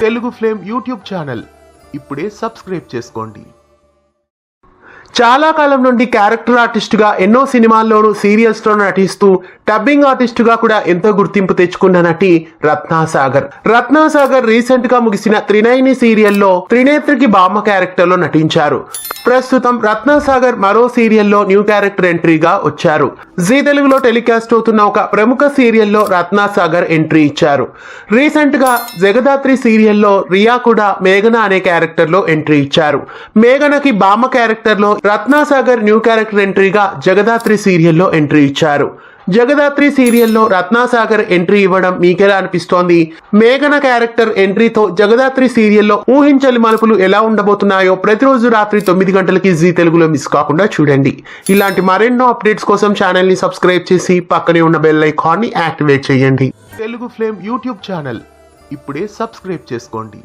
Telugu flame YouTube channel ఇప్పుడే subscribe చేసుకోండి. చాలా కాలం నుండి క్యారెక్టర్ ఆర్టిస్టుగా ఎన్నో సినిమాల్లోనూ సీరియల్స్లోనూ నటిస్తూ డబ్బింగ్ ఆర్టిస్టుగా కూడా ఎంతో గుర్తింపు తెచ్చుకున్న నటి రత్నాసాగర్. రత్నాసాగర్ రీసెంట్ గా ముగిసిన త్రినయని సీరియల్లో త్రినేత్రికి బామ్మ క్యారెక్టర్ లో నటించారు. ప్రస్తుతం రత్నాసాగర్ మరో సీరియల్లో న్యూ క్యారెక్టర్ ఎంట్రీగా వచ్చారు. జీ తెలుగులో టెలికాస్ట్ అవుతున్న ఒక ప్రముఖ సీరియల్లో రత్నాసాగర్ ఎంట్రీ ఇచ్చారు. రీసెంట్ గా జగదాత్రి సీరియల్లో రియా కూడా మేఘన అనే క్యారెక్టర్ లో ఎంట్రీ ఇచ్చారు. మేఘనకి బామ్మ క్యారెక్టర్ లో రత్నాసాగర్ న్యూ క్యారెక్టర్ ఎంట్రీగా జగదాత్రి సీరియల్లో ఎంట్రీ ఇచ్చారు. జగదాత్రి సీరియల్లో రత్నాసాగర్ ఎంట్రీ ఇవ్వడం మీకెలా అనిపిస్తోంది? మేఘన క్యారెక్టర్ ఎంట్రీతో జగదాత్రి సీరియల్లో ఊహించని మలుపులు ఎలా ఉండబోతున్నాయో ప్రతిరోజు రాత్రి 9 గంటలకి జీ తెలుగులో మిస్ కాకుండా చూడండి. ఇలాంటి మరెన్నో అప్డేట్స్ కోసం ఛానల్ ని సబ్స్క్రైబ్ చేసి పక్కనే ఉన్న బెల్ ఐకాన్ ని యాక్టివేట్ చేయండి. తెలుగు ఫ్లేమ్ యూట్యూబ్ ఛానల్ ఇప్పుడే సబ్స్క్రైబ్ చేసుకోండి.